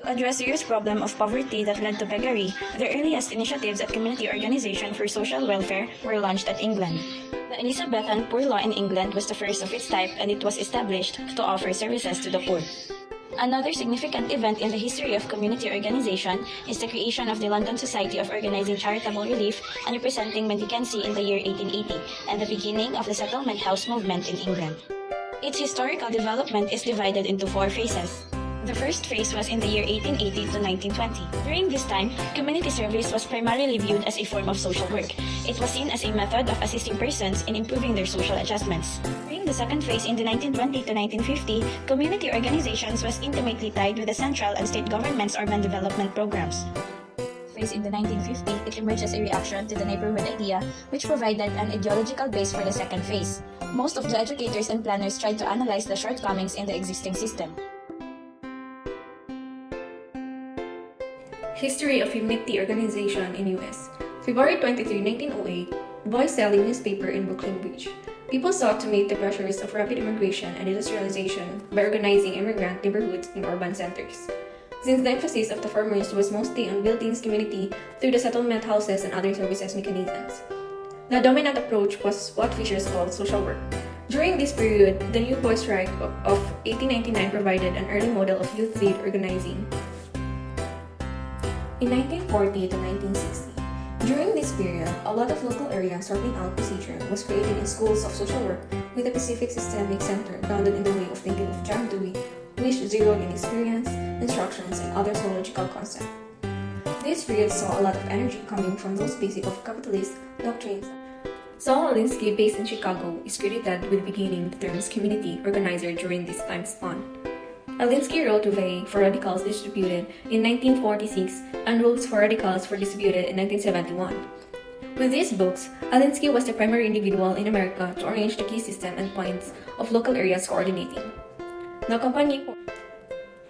To address serious problem of poverty that led to beggary, the earliest initiatives at Community Organization for Social Welfare were launched at England. The Elizabethan Poor Law in England was the first of its type, and it was established to offer services to the poor. Another significant event in the history of community organization is the creation of the London Society of Organizing Charitable Relief and Representing Mendicancy in the year 1880, and the beginning of the settlement house movement in England. Its historical development is divided into four phases. The first phase was in the year 1880 to 1920. During this time, community service was primarily viewed as a form of social work. It was seen as a method of assisting persons in improving their social adjustments. During the second phase in the 1920 to 1950, community organizations was intimately tied with the central and state government's urban development programs. In the 1950, it emerged as a reaction to the neighborhood idea, which provided an ideological base for the second phase. Most of the educators and planners tried to analyze the shortcomings in the existing system. History of Community Organization in U.S. February 23, 1908, boys selling newspaper in Brooklyn Bridge. People sought to meet the pressures of rapid immigration and industrialization by organizing immigrant neighborhoods in urban centers. Since the emphasis of the farmers was mostly on building community through the settlement houses and other services mechanisms, the dominant approach was what Fishers called social work. During this period, the New Boy Strike of 1899 provided an early model of youth-led organizing. In 1940 to 1960, during this period, a lot of local area sorting out procedure was created in schools of social work with a specific systemic center grounded in the way of thinking of John Dewey, which zeroed in experience, instructions, and other sociological concepts. This period saw a lot of energy coming from those basic of capitalist doctrines. Saul Alinsky, based in Chicago, is credited with beginning the terms community organizer during this time span. Alinsky wrote Way for Radicals Distributed in 1946 and Rules for Radicals were distributed in 1971. With these books, Alinsky was the primary individual in America to arrange the key system and points of local areas coordinating. The company.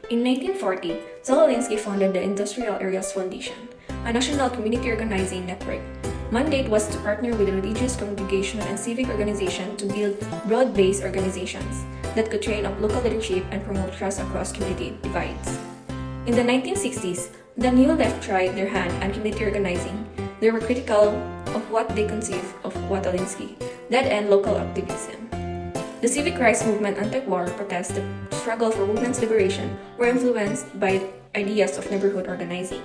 In 1940, Saul Alinsky founded the Industrial Areas Foundation, a national community organizing network. Mandate was to partner with religious congregation and civic organization to build broad-based organizations that could train up local leadership and promote trust across community divides. In the 1960s, the New Left tried their hand at community organizing. They were critical of what they conceived of what Alinsky, dead-end local activism. The civil rights movement, anti-war protests, the struggle for women's liberation were influenced by ideas of neighborhood organizing.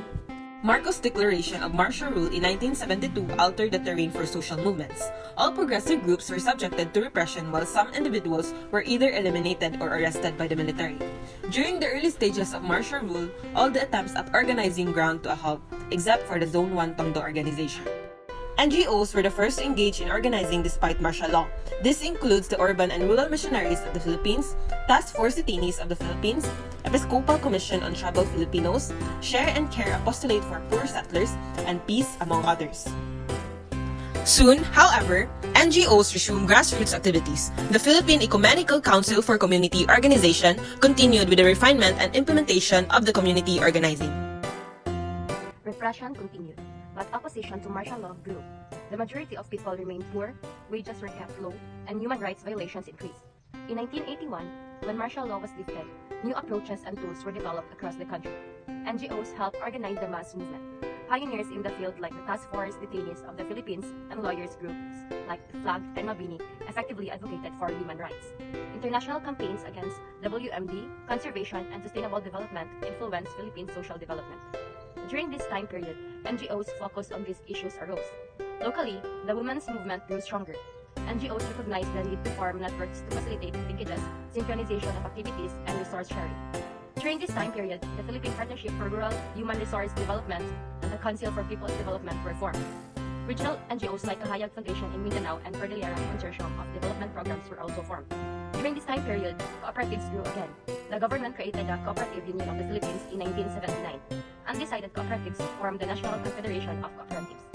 Marcos' declaration of martial rule in 1972 altered the terrain for social movements. All progressive groups were subjected to repression while some individuals were either eliminated or arrested by the military. During the early stages of martial rule, all the attempts at organizing ground to a halt, except for the Zone 1 Tondo organization. NGOs were the first to engage in organizing despite martial law. This includes the Urban and Rural Missionaries of the Philippines, Task Force Detainees of the Philippines, Episcopal Commission on Tribal Filipinos, Share and Care Apostolate for Poor Settlers, and Peace, among others. Soon, however, NGOs resumed grassroots activities. The Philippine Ecumenical Council for Community Organization continued with the refinement and implementation of the community organizing. Repression continued, but opposition to martial law grew. The majority of people remained poor, wages were kept low, and human rights violations increased. In 1981, when martial law was lifted, new approaches and tools were developed across the country. NGOs helped organize the mass movement. Pioneers in the field like the Task Force Detainees of the Philippines and lawyers groups like the FLAG and Mabini effectively advocated for human rights. International campaigns against WMD, conservation, and sustainable development influenced Philippine social development. During this time period, NGOs focused on these issues arose. Locally, the women's movement grew stronger. NGOs recognized the need to form networks to facilitate linkages, synchronization of activities, and resource sharing. During this time period, the Philippine Partnership for Rural Human Resource Development and the Council for People's Development were formed. Regional NGOs like Kahayag Foundation in Mindanao and Cordillera Consortium of Development Programs were also formed. During this time period, cooperatives grew again. The government created the Cooperative Union of the Philippines in 1979. Undecided cooperatives formed the National Confederation of Cooperatives.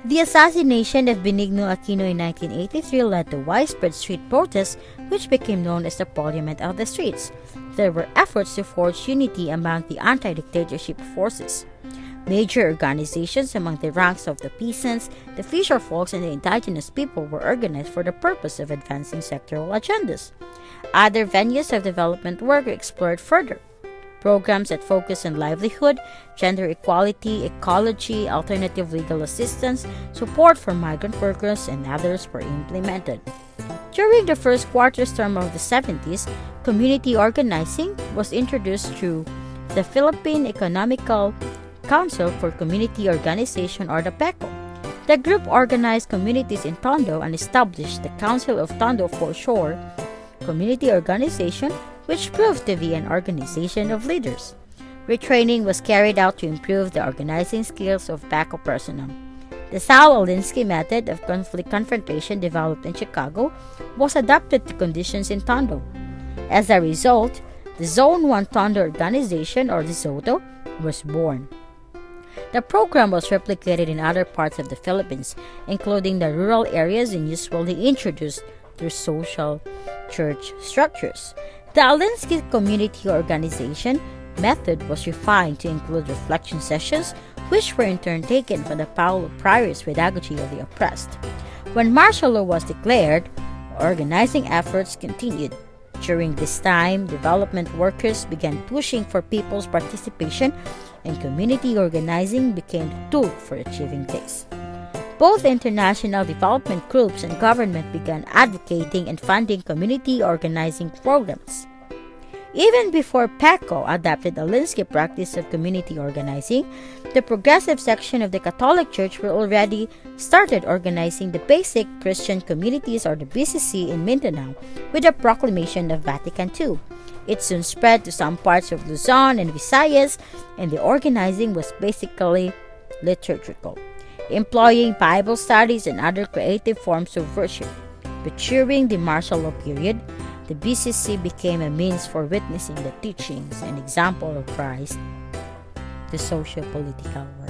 The assassination of Benigno Aquino in 1983 led to widespread street protests, which became known as the Parliament of the Streets. There were efforts to forge unity among the anti-dictatorship forces. Major organizations among the ranks of the peasants, the fisher folks, and the indigenous people were organized for the purpose of advancing sectoral agendas. Other venues of development work were explored further. Programs that focus on livelihood, gender equality, ecology, alternative legal assistance, support for migrant workers, and others were implemented. During the first quarter term of the 70s, community organizing was introduced through the Philippine Economical Council for Community Organization, or the PECO. The group organized communities in Tondo and established the Council of Tondo Foreshore Community Organization, which proved to be an organization of leaders. Retraining was carried out to improve the organizing skills of PECO personnel. The Saul-Alinsky method of conflict confrontation developed in Chicago was adapted to conditions in Tondo. As a result, the Zone 1 Tondo Organization, or the ZOTO, was born. The program was replicated in other parts of the Philippines, including the rural areas, and usually introduced through social church structures. The Alinsky Community Organization method was refined to include reflection sessions, which were in turn taken from the Paulo Freire's pedagogy of the oppressed. When martial law was declared, organizing efforts continued. During this time, development workers began pushing for people's participation, and community organizing became the tool for achieving this. Both international development groups and government began advocating and funding community organizing programs. Even before PECO adopted the Alinsky practice of community organizing, the progressive section of the Catholic Church were already started organizing the basic Christian communities, or the BCC, in Mindanao with the proclamation of Vatican II. It soon spread to some parts of Luzon and Visayas, and the organizing was basically liturgical, employing Bible studies and other creative forms of worship. But during the martial law period, the BCC became a means for witnessing the teachings and example of Christ, the socio-political world.